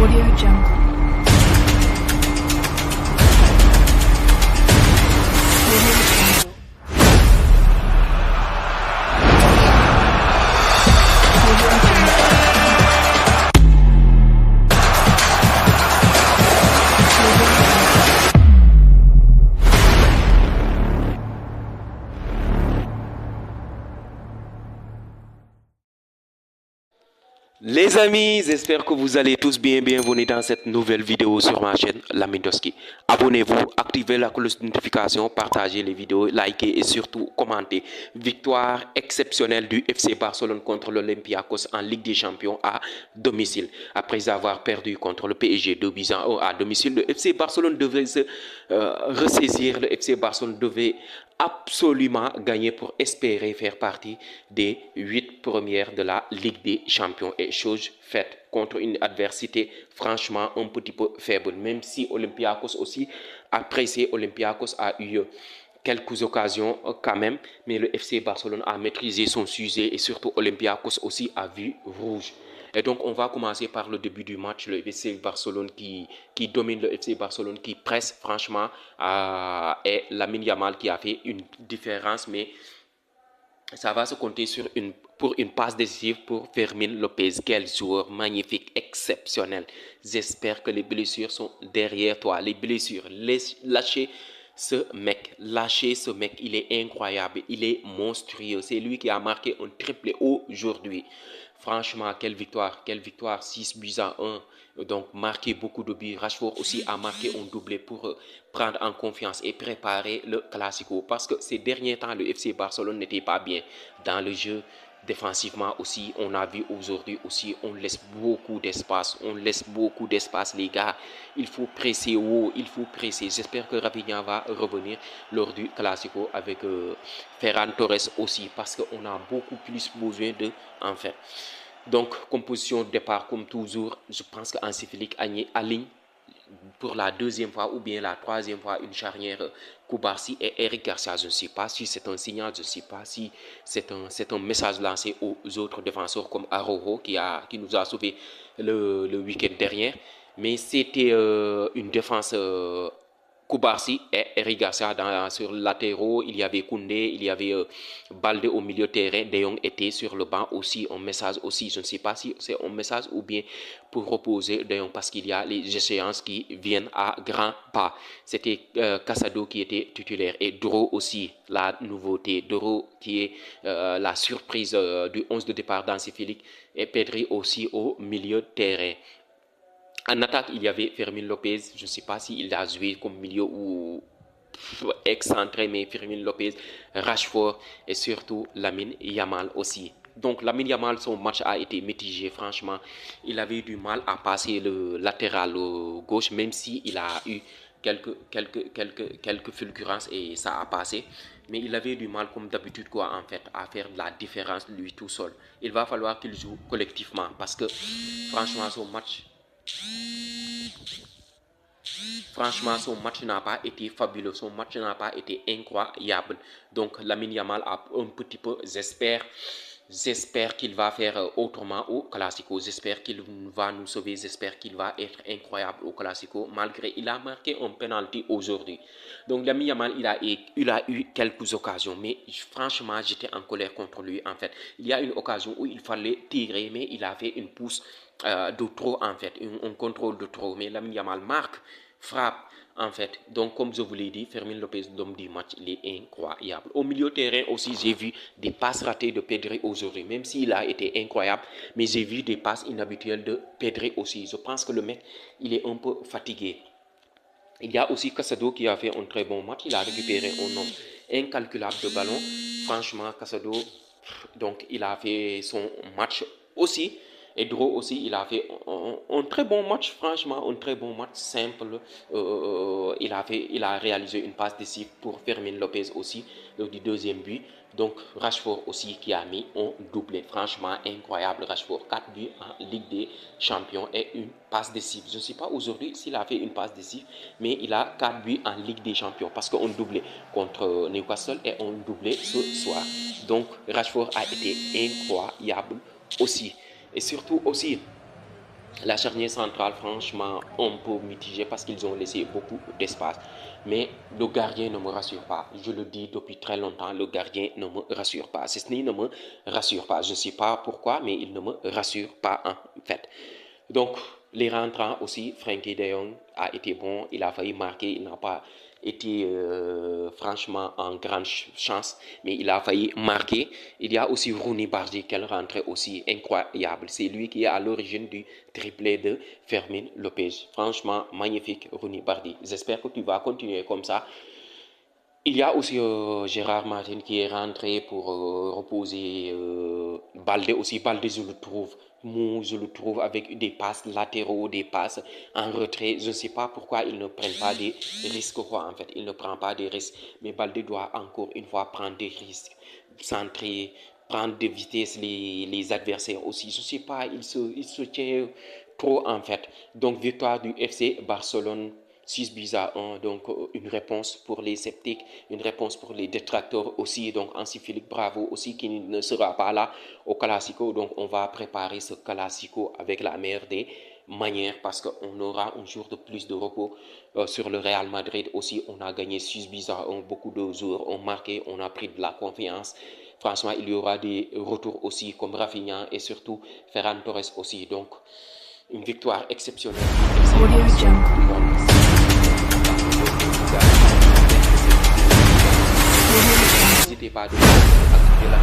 Audio Jungle. Audio Jungle. Audio Les amis, j'espère que vous allez tous bien. Bienvenue dans cette nouvelle vidéo sur ma chaîne Lamine-Doski. Abonnez-vous, activez la cloche de notification, partagez les vidéos, likez et surtout commentez. Victoire exceptionnelle du FC Barcelone contre l'Olympiakos en Ligue des Champions à domicile. Après avoir perdu contre le PSG 2-1 à domicile, le FC Barcelone devait se ressaisir. Le FC Barcelone devait absolument gagner pour espérer faire partie des 8 premières de la Ligue des Champions. Et chose faite contre une adversité franchement un petit peu faible. Même si Olympiakos aussi a pressé, Olympiakos a eu quelques occasions quand même. Mais le FC Barcelone a maîtrisé son sujet et surtout Olympiakos aussi a vu rouge. Et donc, on va commencer par le début du match. Le FC Barcelone qui domine, le FC Barcelone qui presse franchement. Et Lamine Yamal qui a fait une différence. Mais ça va se compter pour une passe décisive pour Fermín López. Quel joueur magnifique, exceptionnel. J'espère que les blessures sont derrière toi. Les blessures, lâchez ce mec, il est incroyable, il est monstrueux. C'est lui qui a marqué un triplé aujourd'hui. Franchement, quelle victoire, 6-1. Donc, marqué beaucoup de buts. Rashford aussi a marqué un doublé pour prendre en confiance et préparer le Classico. Parce que ces derniers temps, le FC Barcelone n'était pas bien dans le jeu. Défensivement aussi, on a vu aujourd'hui aussi, on laisse beaucoup d'espace. Les gars. Il faut presser haut, il faut presser. J'espère que Rafinha va revenir lors du Classico avec Ferran Torres aussi, parce qu'on a beaucoup plus besoin de, en fait. Donc, composition de départ, comme toujours, je pense qu'Hansi Flick aligne pour la deuxième fois ou bien la troisième fois une charnière Koubarsi et Eric Garcia. Je ne sais pas si c'est un signal, je ne sais pas si c'est un message lancé aux autres défenseurs comme Araujo qui nous a sauvé le week-end dernier. Mais c'était une défense Koubarsi et Eric Garcia sur le latéraux. Il y avait Koundé, il y avait Balde au milieu de terrain. De Jong était sur le banc aussi. Un message aussi, je ne sais pas si c'est un message ou bien pour reposer De Jong parce qu'il y a les échéances qui viennent à grands pas. C'était Casado qui était titulaire et Doro aussi, la nouveauté. Doro qui est la surprise du 11 de départ d'Hansi Flick et Pedri aussi au milieu de terrain. En attaque, il y avait Fermín López. Je ne sais pas s'il a joué comme milieu ou excentré, mais Fermín López, Rashford et surtout Lamine Yamal aussi. Donc Lamine Yamal, son match a été mitigé, franchement. Il avait eu du mal à passer le latéral gauche, même s'il a eu quelques fulgurances et ça a passé. Mais il avait du mal, comme d'habitude, en fait, à faire de la différence lui tout seul. Il va falloir qu'il joue collectivement parce que, franchement, son match n'a pas été fabuleux, son match n'a pas été incroyable. Donc Lamine Yamal a un petit peu, j'espère qu'il va faire autrement au Classico. J'espère qu'il va nous sauver, j'espère qu'il va être incroyable au Classico, malgré il a marqué un penalty aujourd'hui. Donc Lamine Yamal, il a eu quelques occasions, mais franchement, j'étais en colère contre lui, en fait. Il y a une occasion où il fallait tirer, mais il a fait une pousse de trop, en fait, un contrôle de trop. Mais Lamine Yamal marque, frappe, en fait. Donc, comme je vous l'ai dit, Fermín López, l'homme du match, il est incroyable. Au milieu de terrain aussi, j'ai vu des passes ratées de Pedri aujourd'hui, même s'il a été incroyable, mais j'ai vu des passes inhabituelles de Pedri aussi. Je pense que le mec, il est un peu fatigué. Il y a aussi Casado qui a fait un très bon match. Il a récupéré un nombre incalculable de ballons. Franchement, Casado, donc, il a fait son match aussi. Et Dro aussi, il a fait un très bon match, franchement, un très bon match simple. Il a réalisé une passe décisive pour Fermín López aussi, du deuxième but. Donc Rashford aussi qui a mis un doublé, franchement incroyable. Rashford, 4 buts en Ligue des Champions et une passe décisive. Je ne sais pas aujourd'hui s'il a fait une passe décisive, mais il a 4 buts en Ligue des Champions parce qu'on doublé contre Newcastle et on doublé ce soir. Donc Rashford a été incroyable aussi. Et surtout aussi, La charnière centrale, franchement, on peut mitiger parce qu'ils ont laissé beaucoup d'espace. Mais le gardien ne me rassure pas. Je le dis depuis très longtemps, le gardien ne me rassure pas. Cesny ne me rassure pas. Je ne sais pas pourquoi, mais il ne me rassure pas en fait. Donc, les rentrants aussi, Frenkie de Jong a été bon. Il a failli marquer, il n'a pas été franchement en grande chance, mais il a failli marquer. Il y a aussi Rooney Bardi, quelle rentrée aussi incroyable. C'est lui qui est à l'origine du triplé de Fermin Lopez. Franchement, magnifique Rooney Bardi. J'espère que tu vas continuer comme ça. Il y a aussi Gérard Martin qui est rentré pour reposer Baldé aussi. Baldé, je le trouve mou, je le trouve avec des passes latéraux, des passes en retrait. Je ne sais pas pourquoi ils ne prennent pas des risques. Quoi, en fait, il ne prend pas des risques. Mais Baldé doit encore une fois prendre des risques, centrer, prendre de vitesse les adversaires aussi. Je ne sais pas, il se tient trop en fait. Donc, victoire du FC Barcelone. 6 buts à 1, donc une réponse pour les sceptiques, une réponse pour les détracteurs aussi, donc ainsi Philippe Bravo aussi qui ne sera pas là au Classico, donc on va préparer ce Classico avec la meilleure des manières parce qu'on aura un jour de plus de repos sur le Real Madrid aussi, on a gagné 6 buts à 1, beaucoup de joueurs ont marqué, on a pris de la confiance. Franchement, il y aura des retours aussi comme Rafinha et surtout Ferran Torres aussi, donc une victoire exceptionnelle. Audio Jungle. N'hésitez pas à activer la